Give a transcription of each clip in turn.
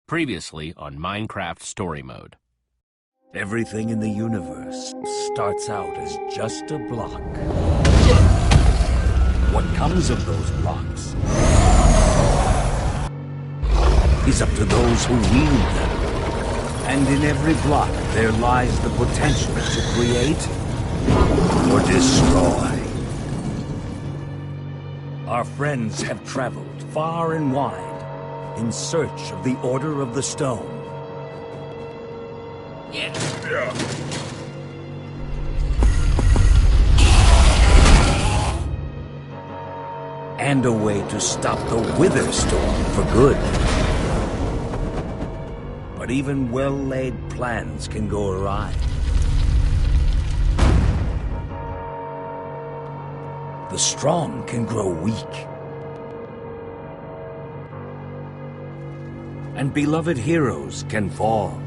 Previously on Minecraft Story Mode. Everything in the universe starts out as just a block. What comes of those blocks is up to those who wield them. And in every block there lies the potential to create or destroy. Our friends have traveled far and wide in search of the Order of the Stone. And a way to stop the Wither Storm for good. But even well-laid plans can go awry. The strong can grow weak. And beloved heroes can fall.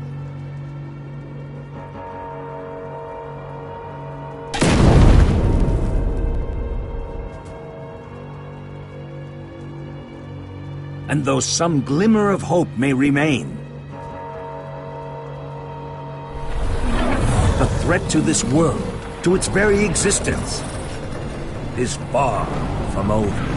And though some glimmer of hope may remain, the threat to this world, to its very existence, is far from over.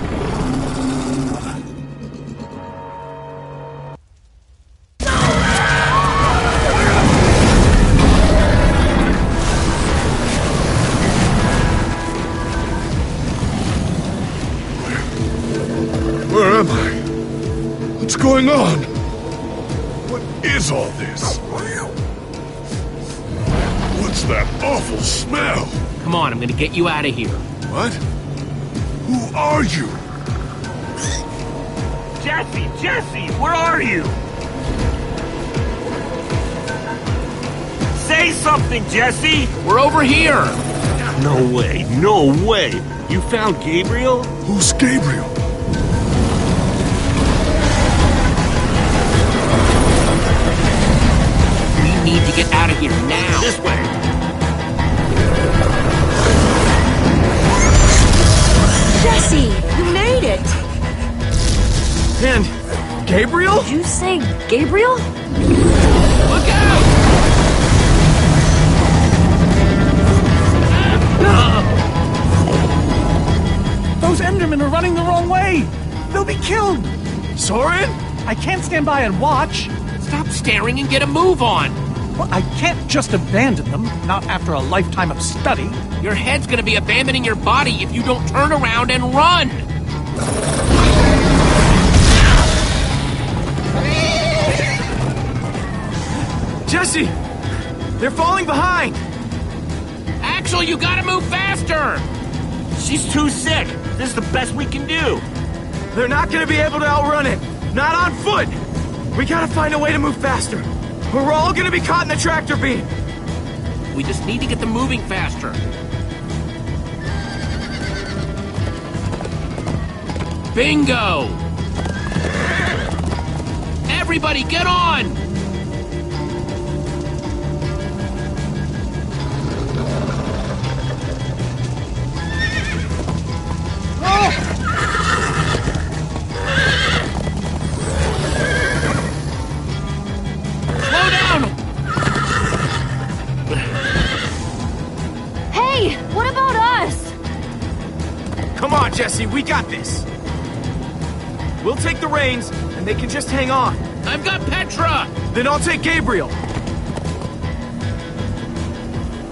Where am I? What's going on? What is all this? What's that awful smell? Come on, I'm gonna get you out of here. What? Who are you? Jesse, where are you? Say something, Jesse! We're over here! No way! You found Gabriel? Who's Gabriel? We need to get out of here now! This way! Jesse, you made it! And Gabriel? Did you say Gabriel? Look out! Those Endermen are running the wrong way! They'll be killed! Soren? I can't stand by and watch. Stop staring and get a move on! Well, I can't just abandon them, not after a lifetime of study. Your head's gonna be abandoning your body if you don't turn around and run! Jesse! They're falling behind! Axel, you gotta move faster! She's too sick! This is the best we can do! They're not gonna be able to outrun it! Not on foot! We gotta find a way to move faster, or we're all gonna be caught in the tractor beam! We just need to get them moving faster. Bingo! Everybody get on! Slow down! Hey, what about us? Come on, Jesse, we got this! We'll take the reins, and they can just hang on. I've got Petra! Then I'll take Gabriel.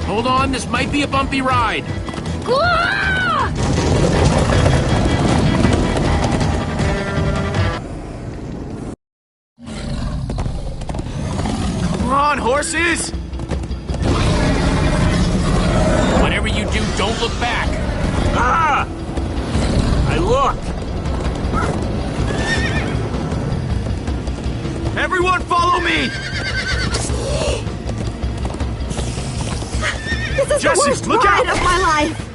Hold on, this might be a bumpy ride. Ah! Come on, horses! Whatever you do, don't look back. Ah! I looked! Everyone follow me! This is Jesse, the worst look ride out! of my life!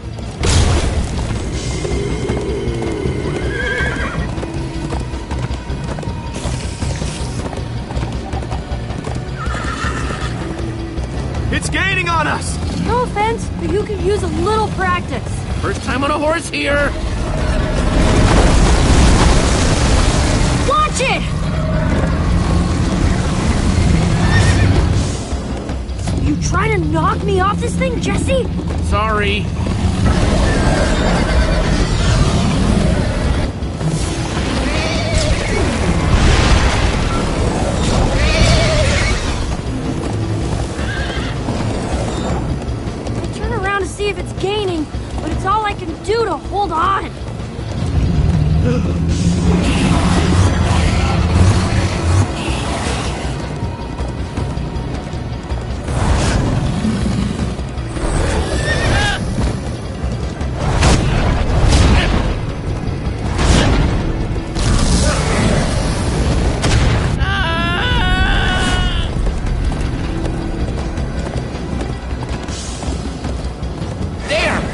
It's gaining on us! No offense, but you could use a little practice. First time on a horse here. Watch it! knock me off this thing, Jesse? Sorry. I turn around to see if it's gaining, but it's all I can do to hold on.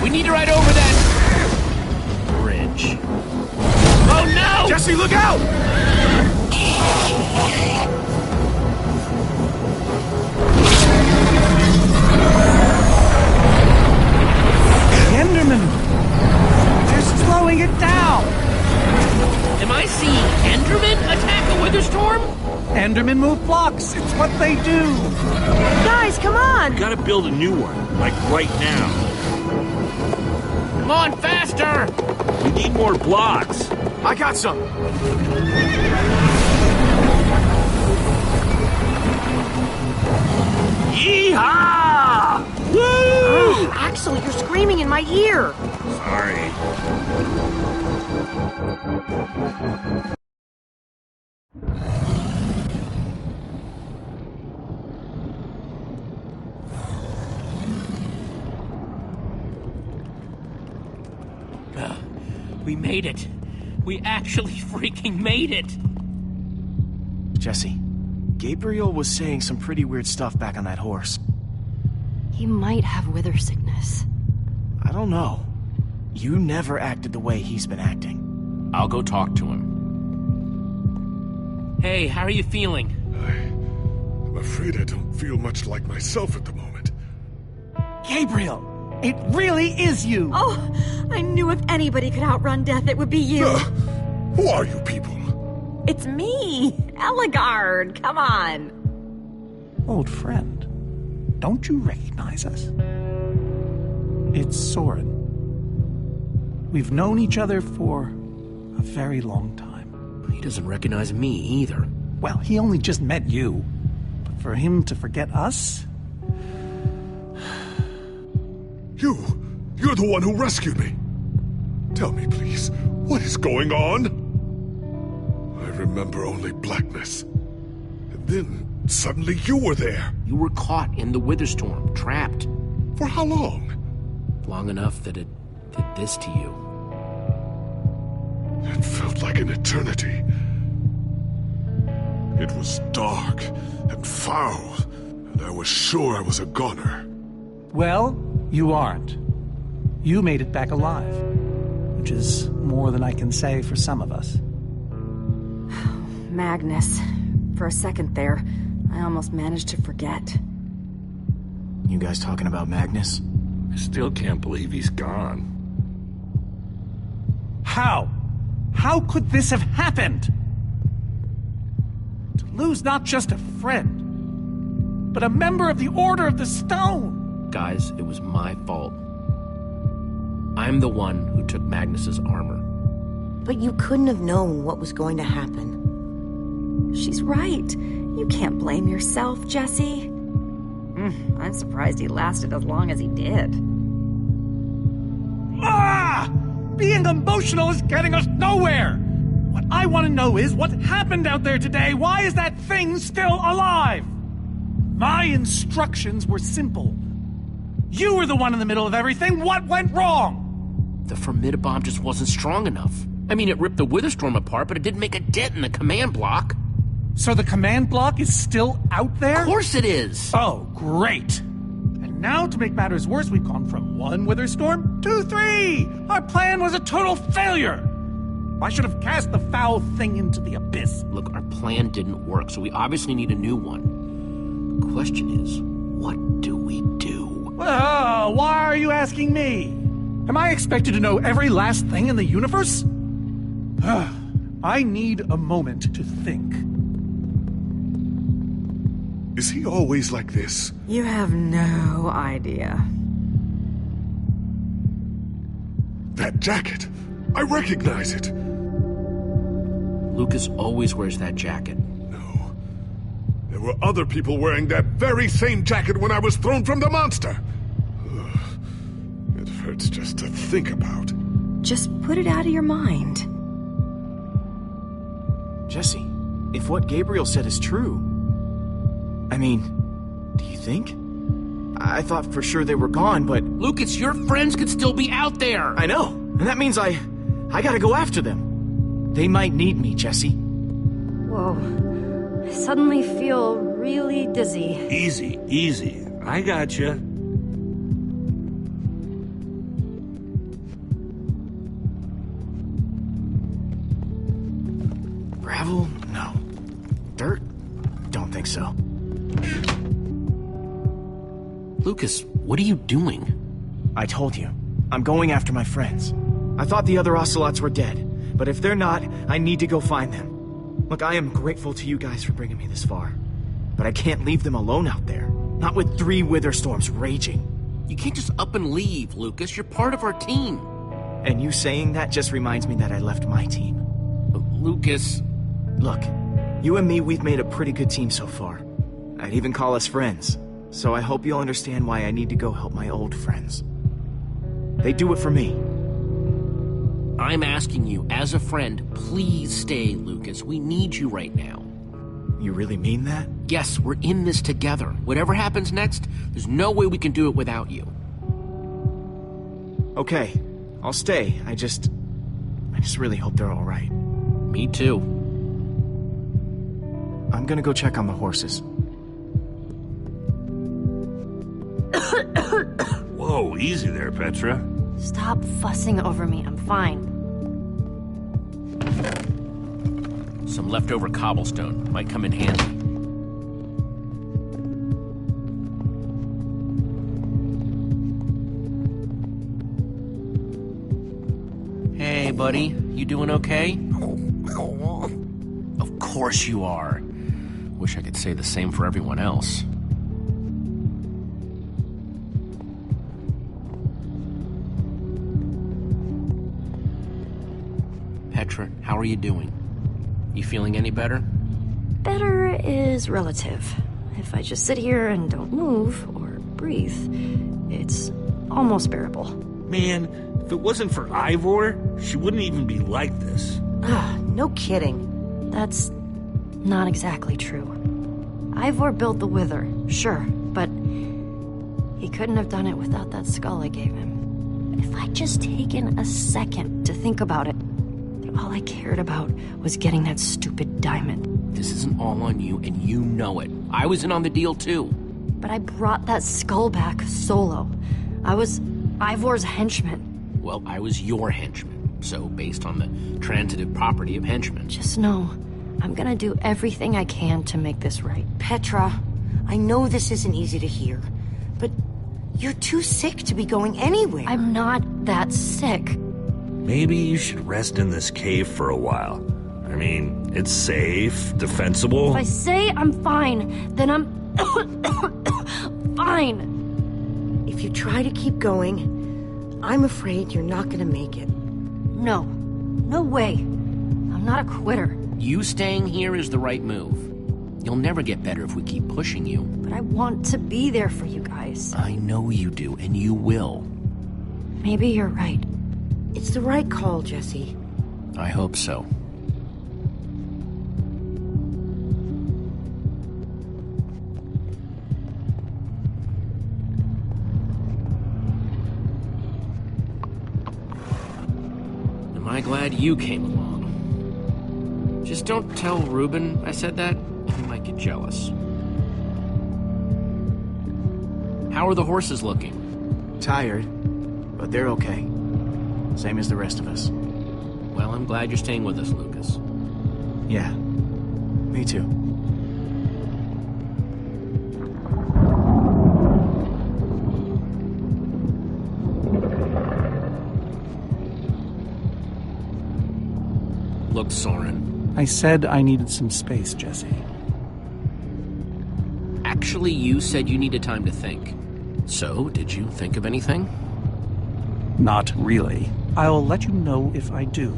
We need to ride over that bridge. Oh no! Jesse, look out! Enderman! They're slowing it down! Am I seeing Enderman attack a wither storm? Endermen move blocks. It's what they do. Guys, come on! Gotta build a new one, like right now. Come on, faster! We need more blocks. I got some. Yeehaw! Woo! Oh, Axel, you're screaming in my ear. Sorry. We made it. We actually freaking made it. Jesse, Gabriel was saying some pretty weird stuff back on that horse. He might have wither sickness. I don't know. You never acted the way he's been acting. I'll go talk to him. Hey, how are you feeling? I'm afraid I don't feel much like myself at the moment. Gabriel! It really is you! Oh, I knew if anybody could outrun death, it would be you. Who are you people? It's me, Ellegaard. Come on. Old friend, don't you recognize us? It's Soren. We've known each other for a very long time. He doesn't recognize me either. Well, he only just met you. But for him to forget us? You're the one who rescued me. Tell me, please, what is going on? I remember only blackness. And then, suddenly you were there. You were caught in the wither storm, trapped. For how long? Long enough that it did this to you. It felt like an eternity. It was dark and foul, and I was sure I was a goner. Well, you aren't. You made it back alive, which is more than I can say for some of us. Magnus. For a second there, I almost managed to forget. You guys talking about Magnus? I still can't believe he's gone. How? How could this have happened? To lose not just a friend, but a member of the Order of the Stone! Guys, it was my fault. I'm the one who took Magnus's armor. But you couldn't have known what was going to happen. She's right. You can't blame yourself, Jesse. I'm surprised he lasted as long as he did. Ah! Being emotional is getting us nowhere! What I want to know is what happened out there today. Why is that thing still alive? My instructions were simple. You were the one in the middle of everything. What went wrong? The Formidabomb just wasn't strong enough. I mean, it ripped the Witherstorm apart, but it didn't make a dent in the command block. So the command block is still out there? Of course it is! Oh, great. And now, to make matters worse, we've gone from 1 Witherstorm to 3! Our plan was a total failure! I should have cast the foul thing into the abyss. Look, our plan didn't work, so we obviously need a new one. The question is, what do we do? Well, why are you asking me? Am I expected to know every last thing in the universe? I need a moment to think. Is he always like this? You have no idea. That jacket! I recognize it! Lucas always wears that jacket. No. There were other people wearing that very same jacket when I was thrown from the monster! Ugh. It hurts just to think about. Just put it out of your mind. Jesse, if what Gabriel said is true... I mean, do you think? I thought for sure they were gone, but... Lucas, your friends could still be out there! I know, and that means I gotta go after them. They might need me, Jesse. Whoa. I suddenly feel really dizzy. Easy, easy. I gotcha. Gravel? No. Dirt? Don't think so. Lucas, what are you doing? I told you. I'm going after my friends. I thought the other Ocelots were dead, but if they're not, I need to go find them. Look, I am grateful to you guys for bringing me this far, but I can't leave them alone out there. Not with 3 wither storms raging. You can't just up and leave, Lucas. You're part of our team. And you saying that just reminds me that I left my team. Lucas... Look, you and me, we've made a pretty good team so far. I'd even call us friends. So I hope you'll understand why I need to go help my old friends. They do it for me. I'm asking you, as a friend, please stay, Lucas. We need you right now. You really mean that? Yes, we're in this together. Whatever happens next, there's no way we can do it without you. Okay, I'll stay. I just really hope they're all right. Me too. I'm gonna go check on the horses. Whoa, easy there, Petra. Stop fussing over me. I'm fine. Some leftover cobblestone might come in handy. Hey, buddy. You doing okay? Of course you are. Wish I could say the same for everyone else. Petra, how are you doing? You feeling any better? Better is relative. If I just sit here and don't move or breathe, it's almost bearable. Man, if it wasn't for Ivor, she wouldn't even be like this. No kidding. That's not exactly true. Ivor built the Wither, sure, but he couldn't have done it without that skull I gave him. If I'd just taken a second to think about it, all I cared about was getting that stupid diamond. This isn't all on you, and you know it. I was in on the deal, too. But I brought that skull back solo. I was Ivor's henchman. Well, I was your henchman. So, based on the transitive property of henchmen. Just know, I'm gonna do everything I can to make this right. Petra, I know this isn't easy to hear, but you're too sick to be going anywhere. I'm not that sick. Maybe you should rest in this cave for a while. I mean, it's safe, defensible. If I say I'm fine, then I'm fine. If you try to keep going, I'm afraid you're not gonna make it. No. No way. I'm not a quitter. You staying here is the right move. You'll never get better if we keep pushing you. But I want to be there for you guys. I know you do, and you will. Maybe you're right. It's the right call, Jesse. I hope so. Am I glad you came along? Just don't tell Reuben I said that. He might get jealous. How are the horses looking? Tired, but they're okay. Same as the rest of us. Well, I'm glad you're staying with us, Lucas. Yeah, me too. Look, Soren. I said I needed some space, Jesse. Actually, you said you needed time to think. So, did you think of anything? Not really. I'll let you know if I do.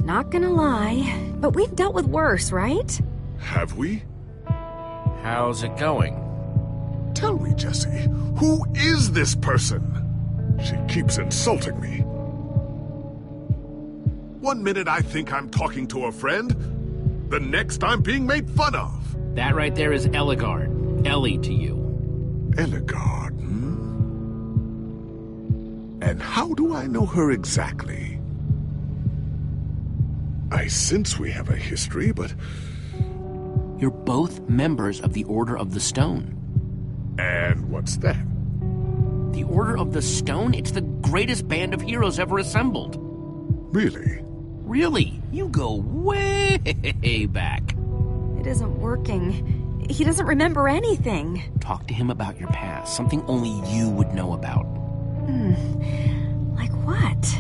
Not gonna lie, but we've dealt with worse, right? Have we? How's it going? Tell me, Jesse, who is this person? She keeps insulting me. One minute I think I'm talking to a friend, the next I'm being made fun of. That right there is Ellegaard. Ellie to you. Ellegaard, And how do I know her exactly? I sense we have a history, but... You're both members of the Order of the Stone. And what's that? The Order of the Stone? It's the greatest band of heroes ever assembled. Really? Really? You go way back. It isn't working. He doesn't remember anything. Talk to him about your past. Something only you would know about. Like what?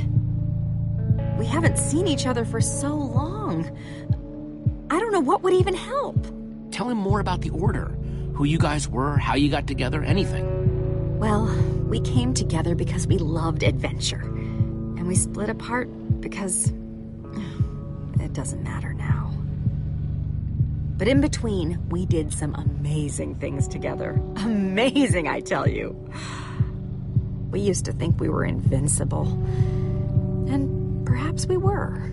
We haven't seen each other for so long. I don't know what would even help. Tell him more about the Order. Who you guys were, how you got together, anything. Well, we came together because we loved adventure. And we split apart because... it doesn't matter now. But in between, we did some amazing things together. Amazing, I tell you. We used to think we were invincible. And perhaps we were.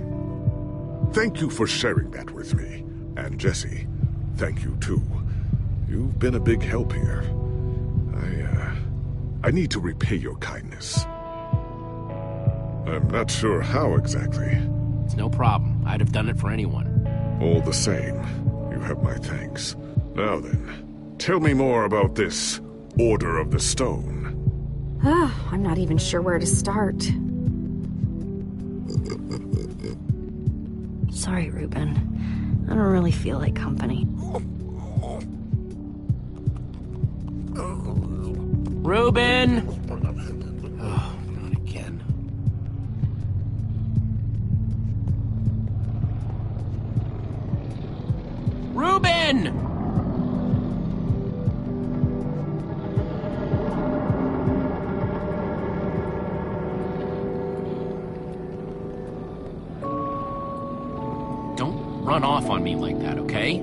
Thank you for sharing that with me. And Jesse, thank you too. You've been a big help here. I need to repay your kindness. I'm not sure how exactly. It's no problem. I'd have done it for anyone. All the same, you have my thanks. Now then, tell me more about this Order of the Stone. I'm not even sure where to start. Sorry, Reuben. I don't really feel like company. Reuben! Oh, not again. Reuben! Don't run off on me like that, okay?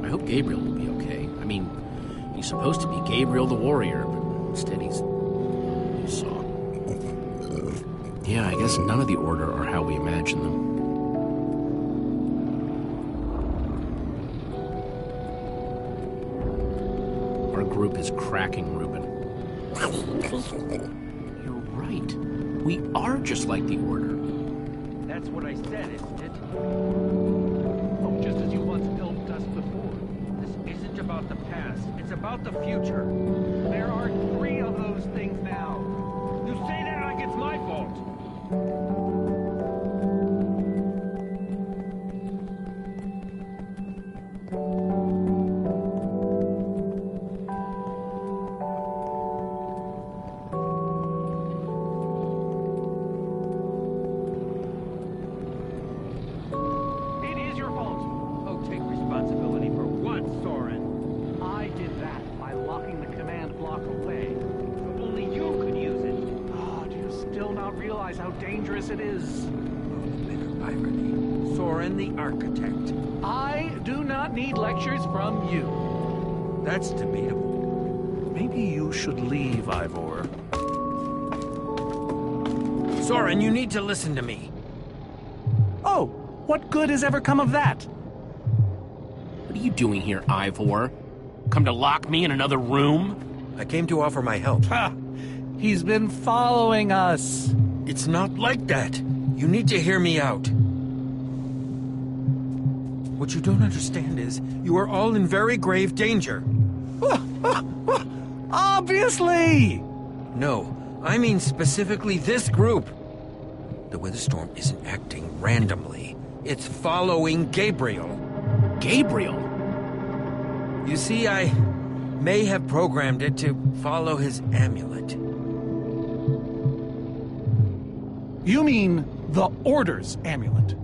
I hope Gabriel will be okay. I mean, he's supposed to be Gabriel the warrior, but instead he's... you saw. Yeah, I guess none of the Order are how we imagine them. Our group is cracking, Reuben. You're right. We are just like the Order. That's what I said, isn't it? Oh, just as you once helped us before. This isn't about the past. It's about the future. There are 3 of those things now. You say that like it's my fault. irony. Soren the architect. I do not need lectures from you. That's debatable. Maybe you should leave, Ivor. Soren, you need to listen to me. Oh, what good has ever come of that? What are you doing here, Ivor? Come to lock me in another room? I came to offer my help. Ha! He's been following us. It's not like that. You need to hear me out. What you don't understand is, you are all in very grave danger. Obviously! No, I mean specifically this group. The Witherstorm isn't acting randomly. It's following Gabriel. Gabriel? You see, I may have programmed it to follow his amulet. You mean the Order's amulet?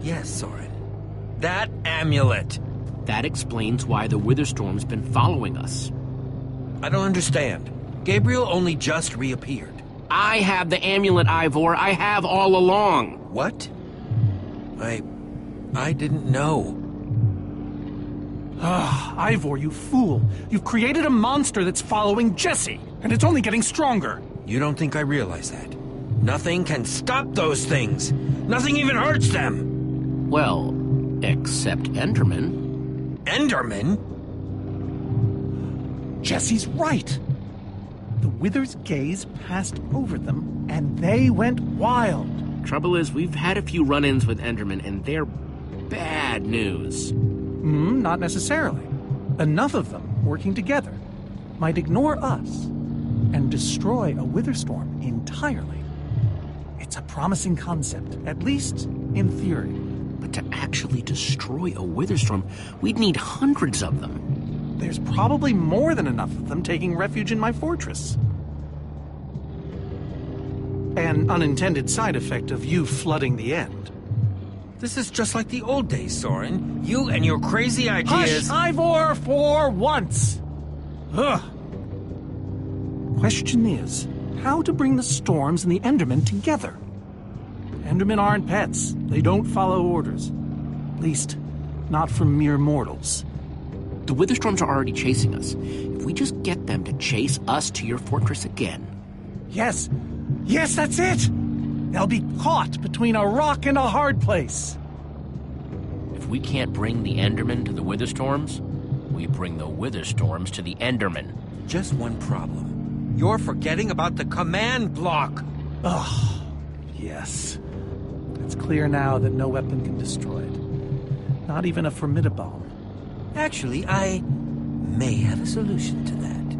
Yes, Soren. That amulet. That explains why the Witherstorm's been following us. I don't understand. Gabriel only just reappeared. I have the amulet, Ivor. I have all along. What? I didn't know. Ah, Ivor, you fool. You've created a monster that's following Jesse, and it's only getting stronger. You don't think I realize that? Nothing can stop those things. Nothing even hurts them. Well, except Enderman. Enderman? Jesse's right. The Wither's gaze passed over them, and they went wild. Trouble is, we've had a few run-ins with Enderman, and they're bad news. Not necessarily. Enough of them working together might ignore us and destroy a Witherstorm entirely. It's a promising concept, at least in theory. But to actually destroy a Witherstorm, we'd need hundreds of them. There's probably more than enough of them taking refuge in my fortress. An unintended side effect of you flooding the end. This is just like the old days, Soren. You and your crazy ideas... Hush, Ivor, for once! Ugh. Question is, how to bring the Storms and the Endermen together? Endermen aren't pets. They don't follow orders. At least, not from mere mortals. The Witherstorms are already chasing us. If we just get them to chase us to your fortress again... Yes! Yes, that's it! They'll be caught between a rock and a hard place. If we can't bring the Endermen to the Witherstorms, we bring the Witherstorms to the Endermen. Just one problem. You're forgetting about the command block. Ugh. Yes. It's clear now that no weapon can destroy it. Not even a Formidabomb. Actually, I may have a solution to that.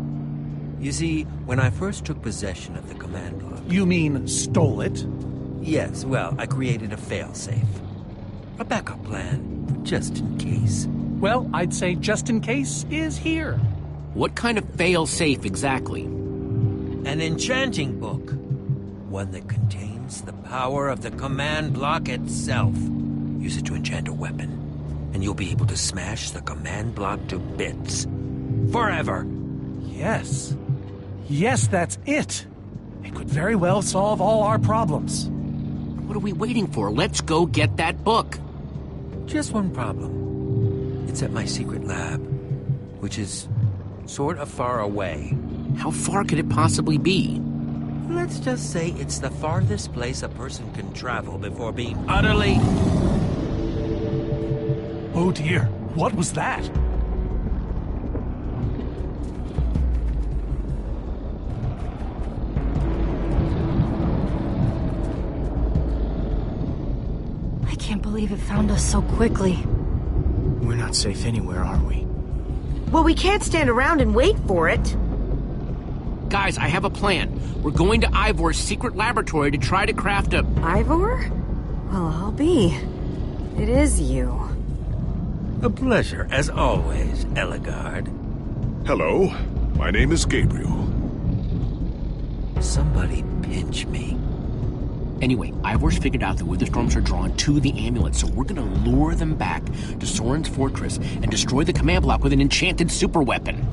You see, when I first took possession of the command block... You mean stole it? Yes, well, I created a failsafe. A backup plan, just in case. Well, I'd say just in case is here. What kind of fail-safe exactly? An enchanting book. One that contains the power of the command block itself. Use it to enchant a weapon, and you'll be able to smash the command block to bits. Forever. Yes. Yes, that's it. It could very well solve all our problems. What are we waiting for? Let's go get that book. Just one problem. It's at my secret lab, which is sort of far away. How far could it possibly be? Let's just say it's the farthest place a person can travel before being utterly... Oh dear, what was that? I can't believe it found us so quickly. We're not safe anywhere, are we? Well, we can't stand around and wait for it. Guys, I have a plan. We're going to Ivor's secret laboratory to try to craft a... Ivor? Well, I'll be. It is you. A pleasure, as always, Ellegaard. Hello, my name is Gabriel. Somebody pinch me. Anyway, Ivor's figured out the Witherstorms are drawn to the amulet, so we're gonna lure them back to Soren's fortress and destroy the command block with an enchanted superweapon.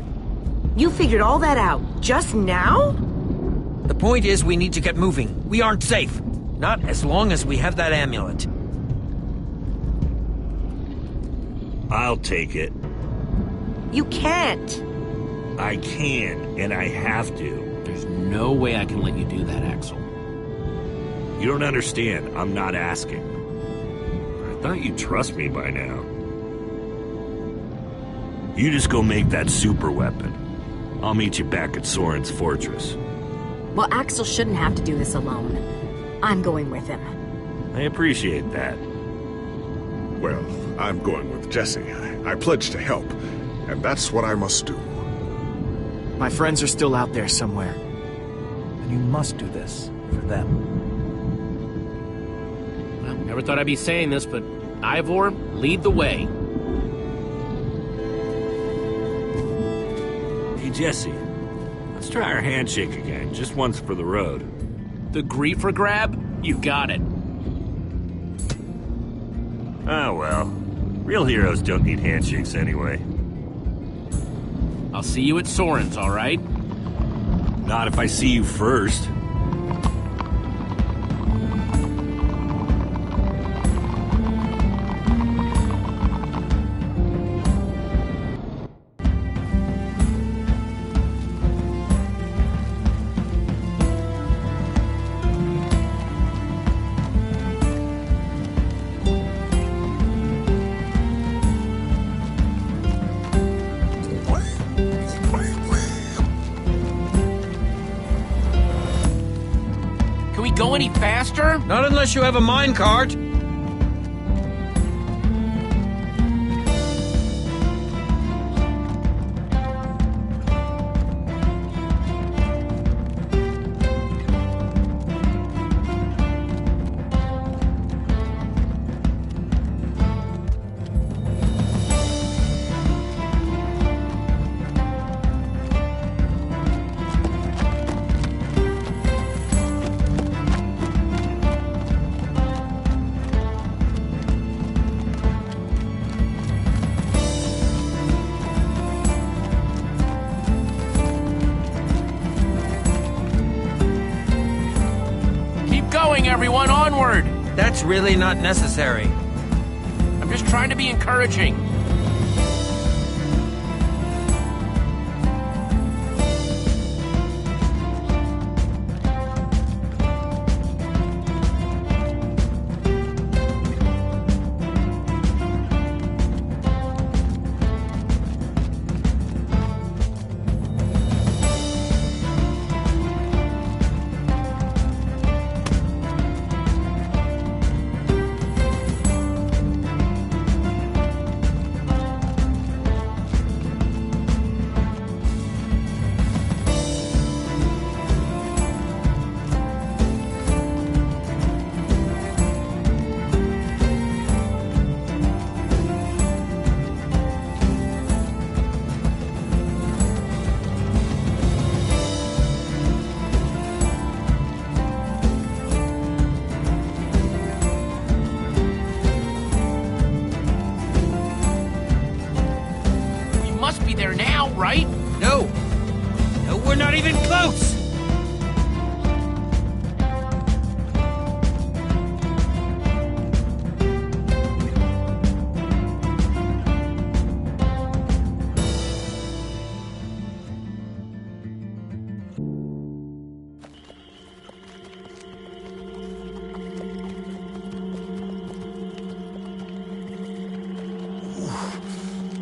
You figured all that out just now? The point is we need to get moving. We aren't safe. Not as long as we have that amulet. I'll take it. You can't. I can, and I have to. There's no way I can let you do that, Axel. You don't understand. I'm not asking. I thought you'd trust me by now. You just go make that super weapon. I'll meet you back at Soren's fortress. Well, Axel shouldn't have to do this alone. I'm going with him. I appreciate that. Well, I'm going with Jesse. I pledged to help, and that's what I must do. My friends are still out there somewhere. And you must do this for them. Well, never thought I'd be saying this, but Ivor, lead the way. Hey, Jesse. Let's try our handshake again, just once for the road. The griefer grab? You got it. Oh, well. Real heroes don't need handshakes anyway. I'll see you at Soren's, all right? Not if I see you first. Go any faster? Not unless you have a minecart. Everyone, onward! That's really not necessary. I'm just trying to be encouraging. There now, right? No. No, we're not even close.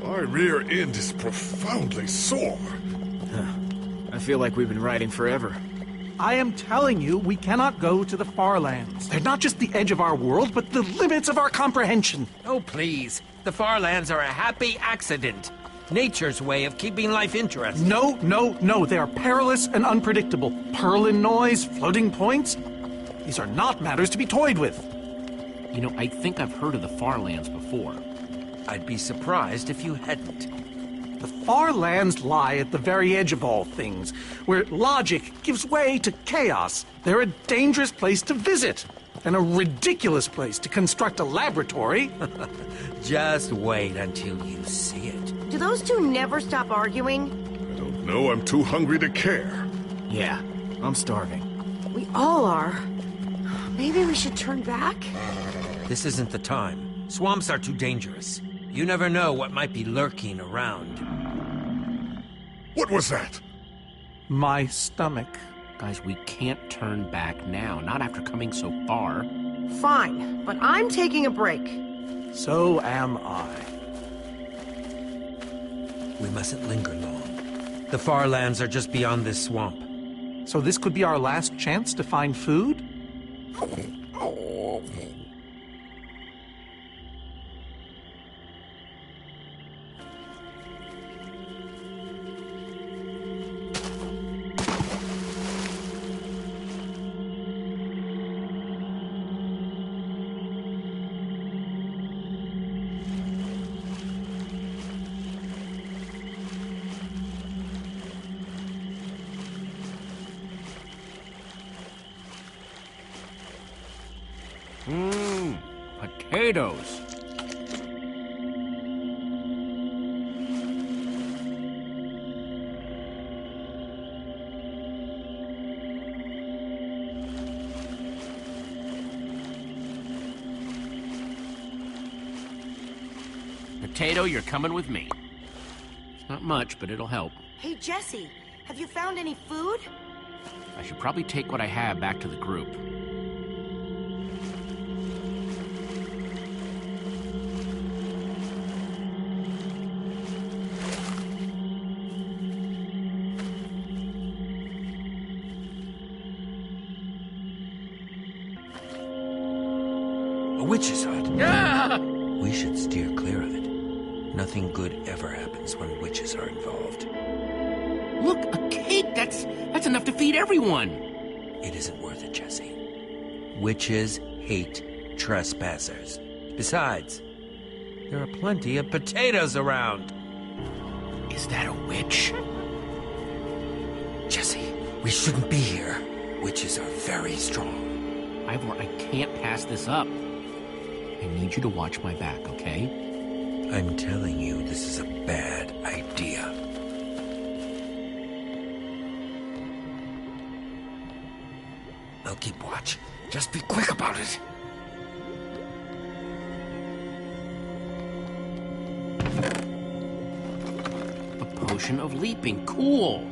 My rear end is profoundly sore. I feel like we've been riding forever. I am telling you, we cannot go to the Far Lands. They're not just the edge of our world, but the limits of our comprehension. Oh, please. The Far Lands are a happy accident. Nature's way of keeping life interesting. No. They are perilous and unpredictable. Purlin noise, floating points. These are not matters to be toyed with. You know, I think I've heard of the Far Lands before. I'd be surprised if you hadn't. The Far Lands lie at the very edge of all things, where logic gives way to chaos. They're a dangerous place to visit, and a ridiculous place to construct a laboratory. Just wait until you see it. Do those two never stop arguing? I don't know. I'm too hungry to care. Yeah, I'm starving. We all are. Maybe we should turn back? This isn't the time. Swamps are too dangerous. You never know what might be lurking around. What was that? My stomach. Guys, we can't turn back now, not after coming so far. Fine, but I'm taking a break. So am I. We mustn't linger long. The far lands are just beyond this swamp. So this could be our last chance to find food? Potatoes. Potato, you're coming with me. It's not much, but it'll help. Hey, Jesse, have you found any food? I should probably take what I have back to the group. A witch's hut. Ah! We should steer clear of it. Nothing good ever happens when witches are involved. Look, a cake! That's enough to feed everyone! It isn't worth it, Jesse. Witches hate trespassers. Besides, there are plenty of potatoes around. Is that a witch? Jesse, we shouldn't be here. Witches are very strong. Ivor, I can't pass this up. I need you to watch my back, okay? I'm telling you, this is a bad idea. I'll keep watch. Just be quick about it. A potion of leaping. Cool!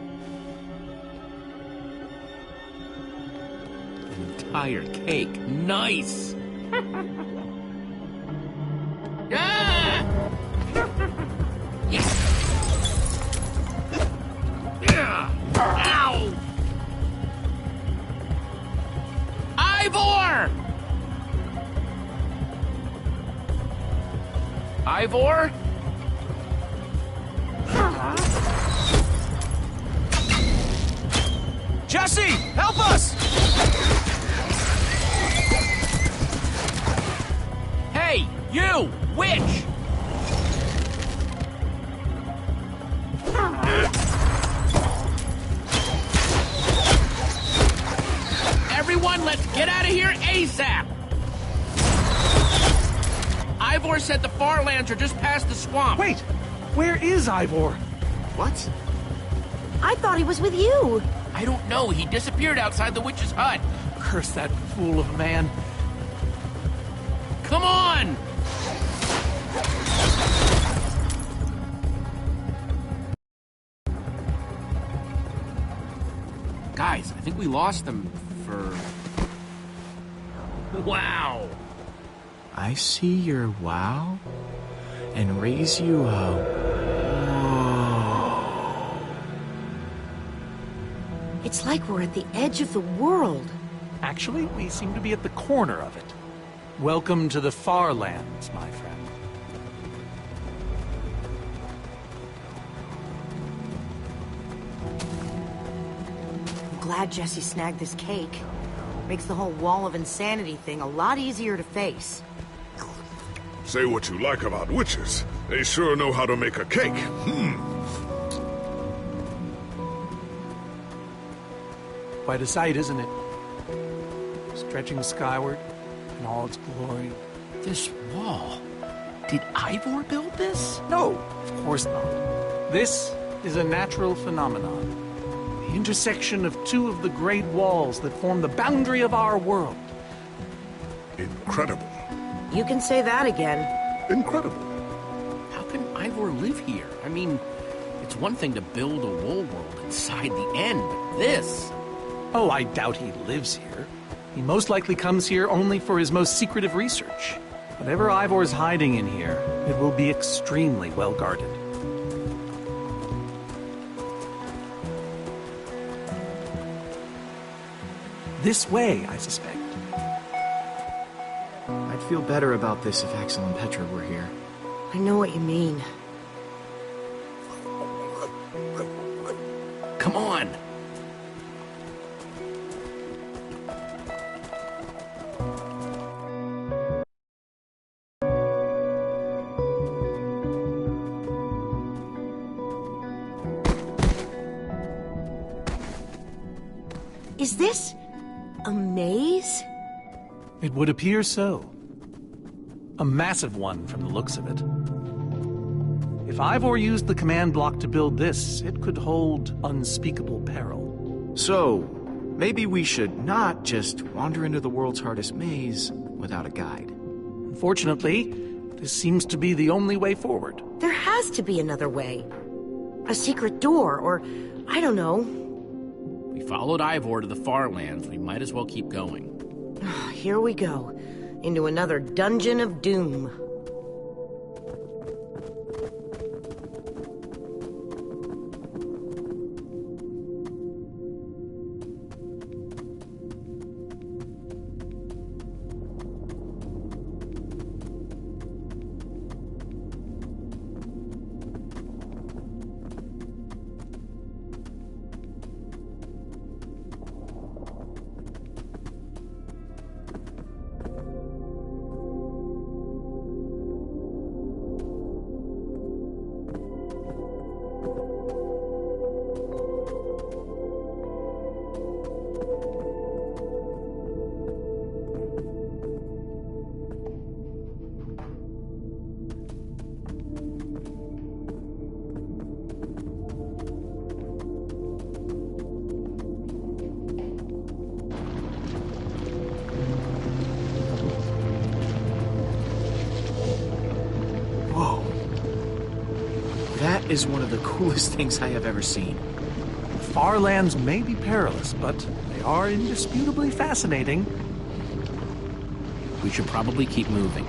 An entire cake. Nice! Ah! Yes! Yeah! Ow! Ivor! Ivor? Jesse, help us! Hey, you! Witch! Everyone, let's get out of here ASAP! Ivor said the far lands are just past the swamp. Wait! Where is Ivor? What? I thought he was with you. I don't know. He disappeared outside the witch's hut. Curse that fool of a man. Come on! Guys, I think we lost them for... Wow! I see your wow and raise you a whoa. It's like we're at the edge of the world. Actually, we seem to be at the corner of it. Welcome to the far lands, my friend. I'm glad Jesse snagged this cake. Makes the whole wall of insanity thing a lot easier to face. Say what you like about witches. They sure know how to make a cake. Quite a sight, isn't it? Stretching skyward in all its glory. This wall... Did Ivor build this? No, of course not. This is a natural phenomenon. The intersection of two of the great walls that form the boundary of our world. Incredible. You can say that again. Incredible. Ivor live here? I mean, it's one thing to build a wool world inside the end, but this... Oh, I doubt he lives here. He most likely comes here only for his most secretive research. Whatever Ivor's hiding in here, it will be extremely well guarded. This way, I suspect. I'd feel better about this if Axel and Petra were here. I know what you mean. Come on! Is this a maze? It would appear so. A massive one from the looks of it. If Ivor used the command block to build this, it could hold unspeakable peril. So, maybe we should not just wander into the world's hardest maze without a guide. Unfortunately, this seems to be the only way forward. There has to be another way. A secret door, or I don't know. We followed Ivor to the far lands. We might as well keep going. Here we go. Into another dungeon of doom. That is one of the coolest things I have ever seen. The far lands may be perilous, but they are indisputably fascinating. We should probably keep moving.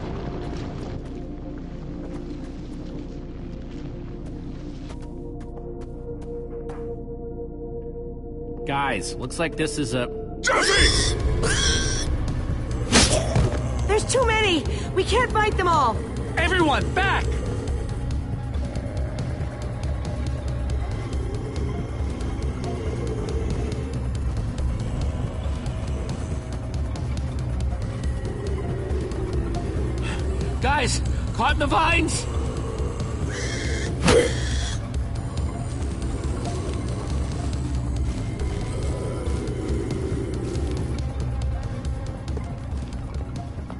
Guys, looks like this is a... Jesse! There's too many! We can't fight them all! Everyone, back! Guys, caught in the vines!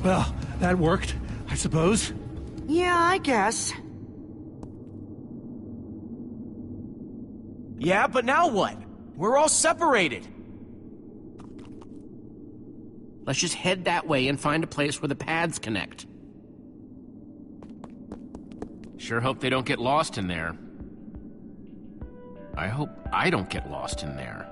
Well, that worked, I suppose. Yeah, I guess. Yeah, but now what? We're all separated. Let's just head that way and find a place where the paths connect. Sure hope they don't get lost in there. I hope I don't get lost in there.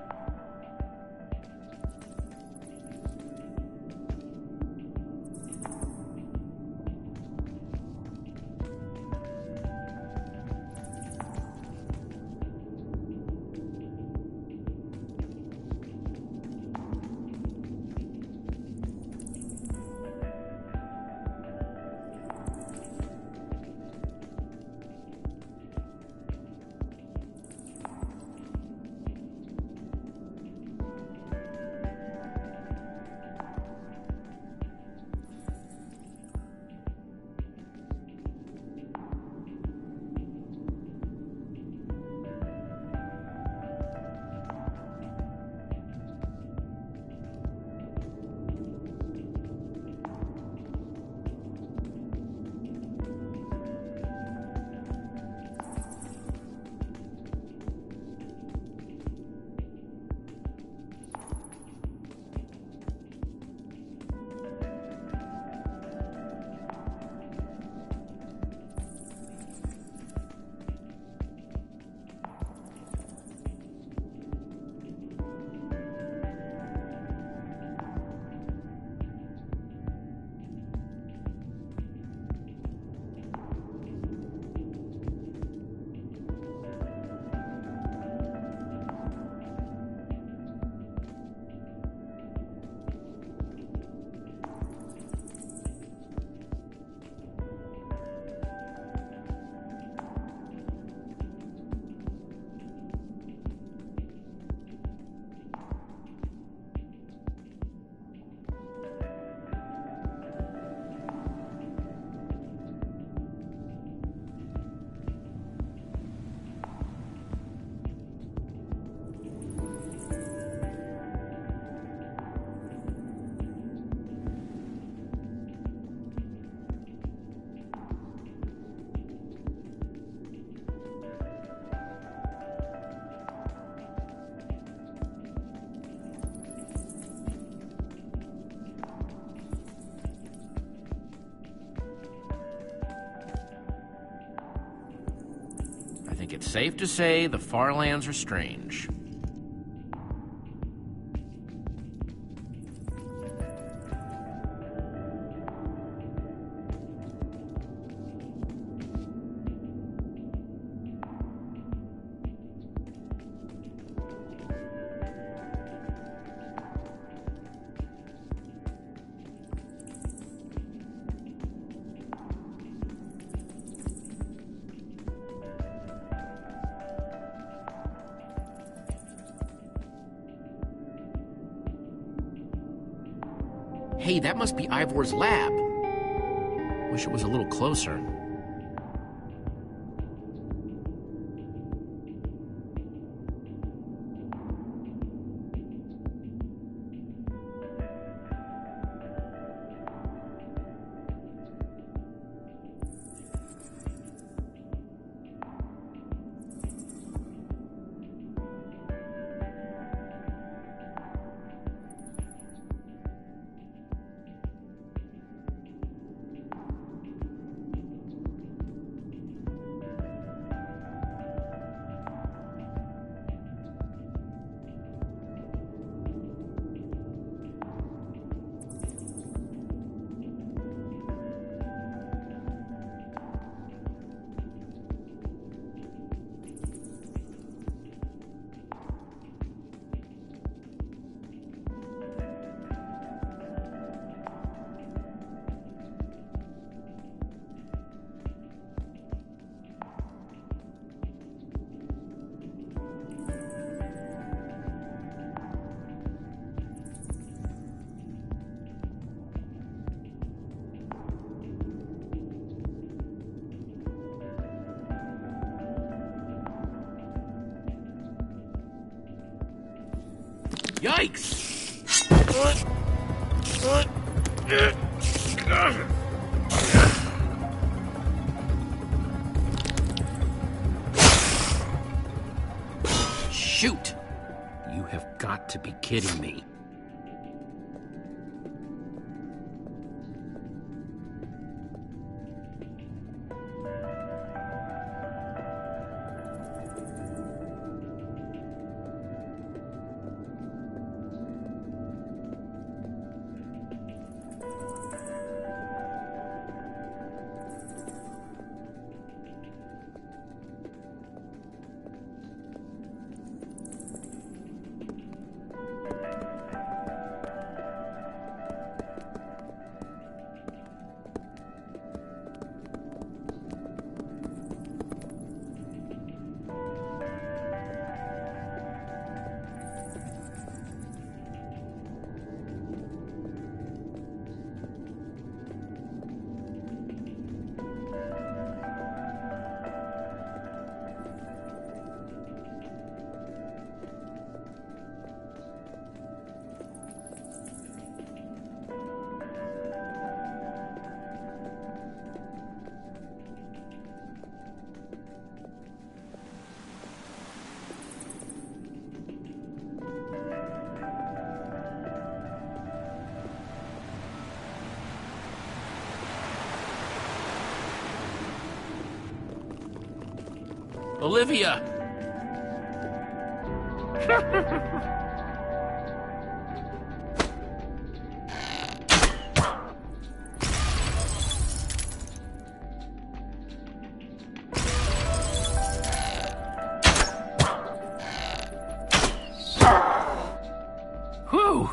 think it's safe to say the far lands are strange. Hey, that must be Ivor's lab. Wish it was a little closer. Yikes! Shoot! You have got to be kidding me. Olivia! Whew!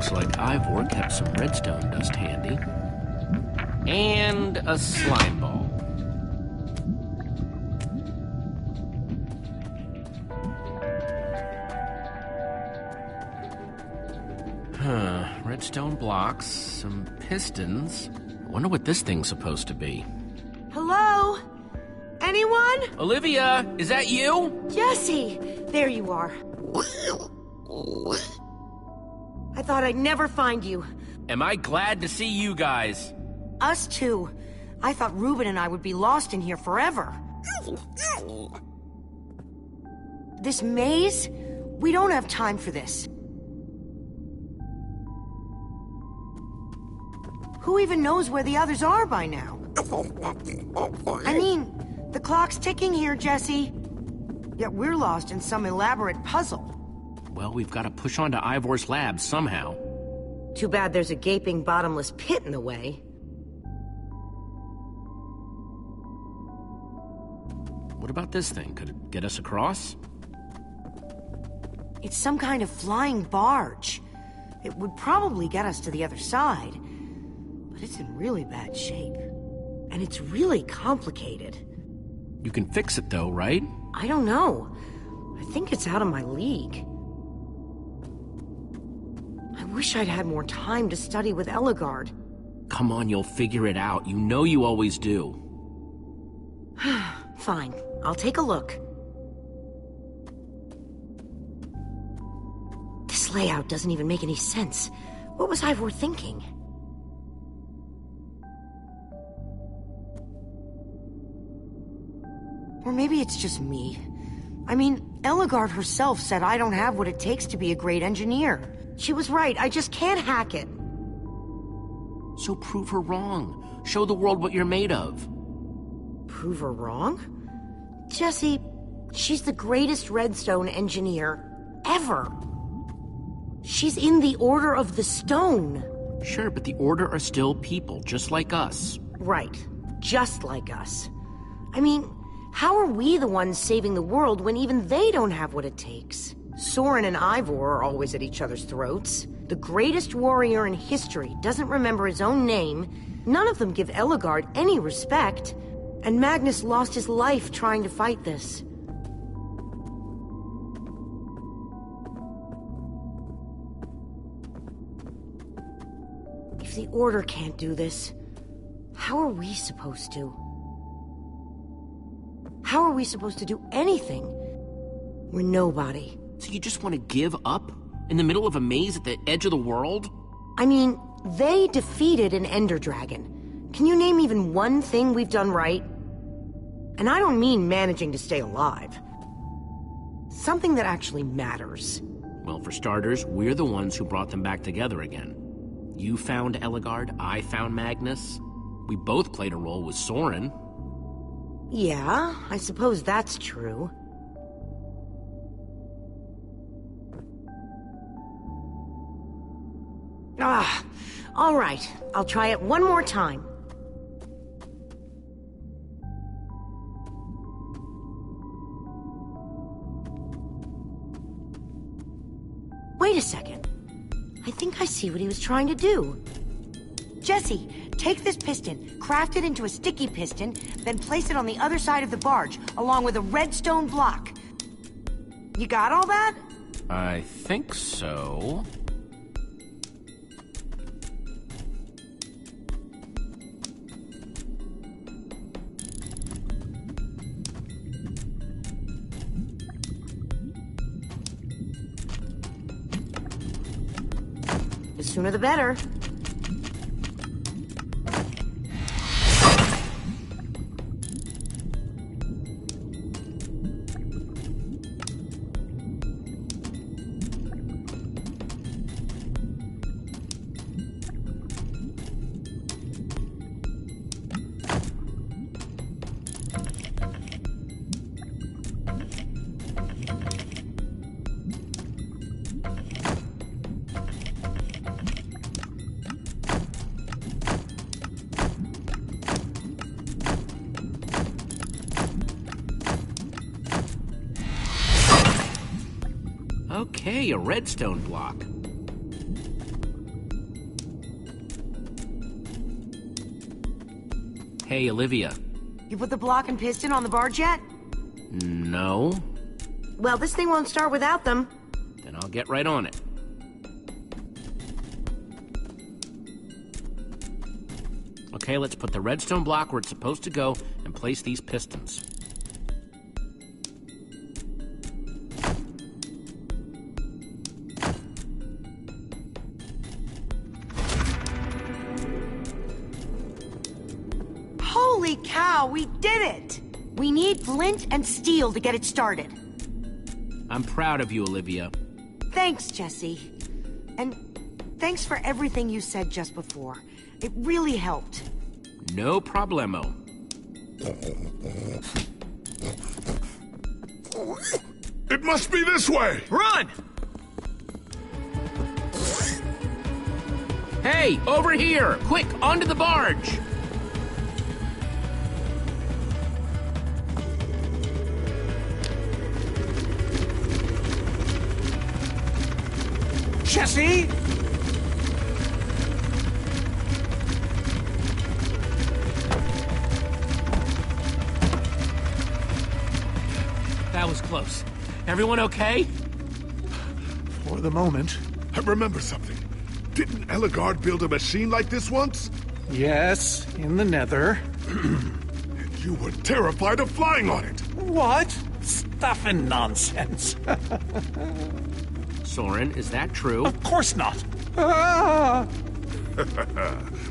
Looks like Ivor kept some redstone dust handy. And a slime ball. Redstone blocks, some pistons. I wonder what this thing's supposed to be. Hello? Anyone? Olivia, is that you? Jesse! There you are. I thought I'd never find you. Am I glad to see you guys? Us too. I thought Reuben and I would be lost in here forever. This maze? We don't have time for this. Who even knows where the others are by now? I mean, the clock's ticking here, Jesse. Yet we're lost in some elaborate puzzle. Well, we've got to push on to Ivor's lab somehow. Too bad there's a gaping bottomless pit in the way. What about this thing? Could it get us across? It's some kind of flying barge. It would probably get us to the other side. But it's in really bad shape. And it's really complicated. You can fix it though, right? I don't know. I think it's out of my league. I wish I'd had more time to study with Ellegaard. Come on, you'll figure it out. You know you always do. Fine, I'll take a look. This layout doesn't even make any sense. What was Ivor thinking? Or maybe it's just me. I mean, Ellegaard herself said I don't have what it takes to be a great engineer. She was right, I just can't hack it. So prove her wrong. Show the world what you're made of. Prove her wrong? Jesse, she's the greatest redstone engineer ever. She's in the Order of the Stone. Sure, but the Order are still people, just like us. Right, just like us. I mean, how are we the ones saving the world when even they don't have what it takes? Soren and Ivor are always at each other's throats. The greatest warrior in history doesn't remember his own name. None of them give Ellegaard any respect. And Magnus lost his life trying to fight this. If the Order can't do this, how are we supposed to? How are we supposed to do anything? We're nobody. So you just want to give up? In the middle of a maze at the edge of the world? I mean, they defeated an Ender Dragon. Can you name even one thing we've done right? And I don't mean managing to stay alive. Something that actually matters. Well, for starters, we're the ones who brought them back together again. You found Ellegaard, I found Magnus. We both played a role with Soren. Yeah, I suppose that's true. All right. I'll try it one more time. Wait a second. I think I see what he was trying to do. Jesse, take this piston, craft it into a sticky piston, then place it on the other side of the barge, along with a redstone block. You got all that? I think so. The sooner the better. Okay, a redstone block. Hey, Olivia. You put the block and piston on the barge yet? No? Well, this thing won't start without them. Then I'll get right on it. Okay, let's put the redstone block where it's supposed to go and place these pistons. Holy cow, we did it! We need flint and steel to get it started. I'm proud of you, Olivia. Thanks, Jesse. And thanks for everything you said just before. It really helped. No problemo. It must be this way! Run! Hey, over here! Quick, onto the barge! Jesse! That was close. Everyone okay? For the moment. I remember something. Didn't Ellegaard build a machine like this once? Yes, in the nether. And you were terrified of flying on it. What? Stuff and nonsense. Soren, is that true? Of course not. Ah!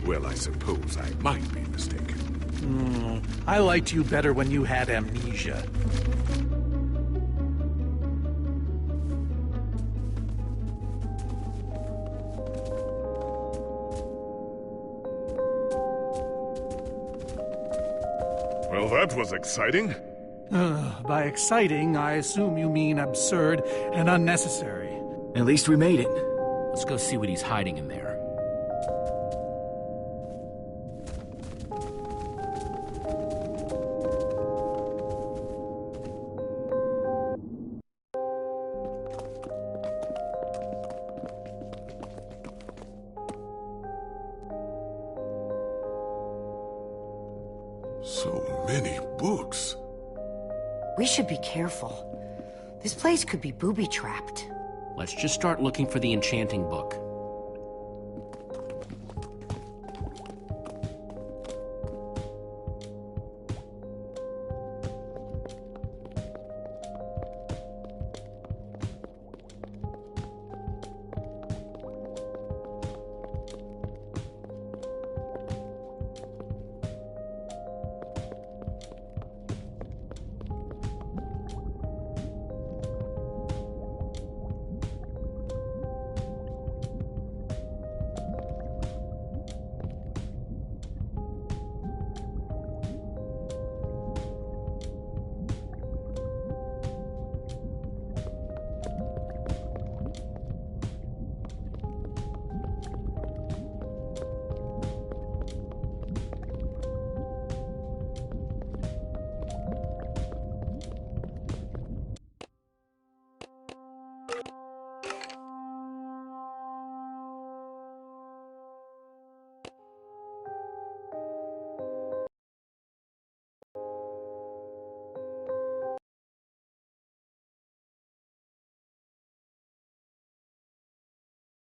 Well, I suppose I might be mistaken. I liked you better when you had amnesia. Well, that was exciting. By exciting, I assume you mean absurd and unnecessary. At least we made it. Let's go see what he's hiding in there. So many books. We should be careful. This place could be booby-trapped. Let's just start looking for the enchanting book.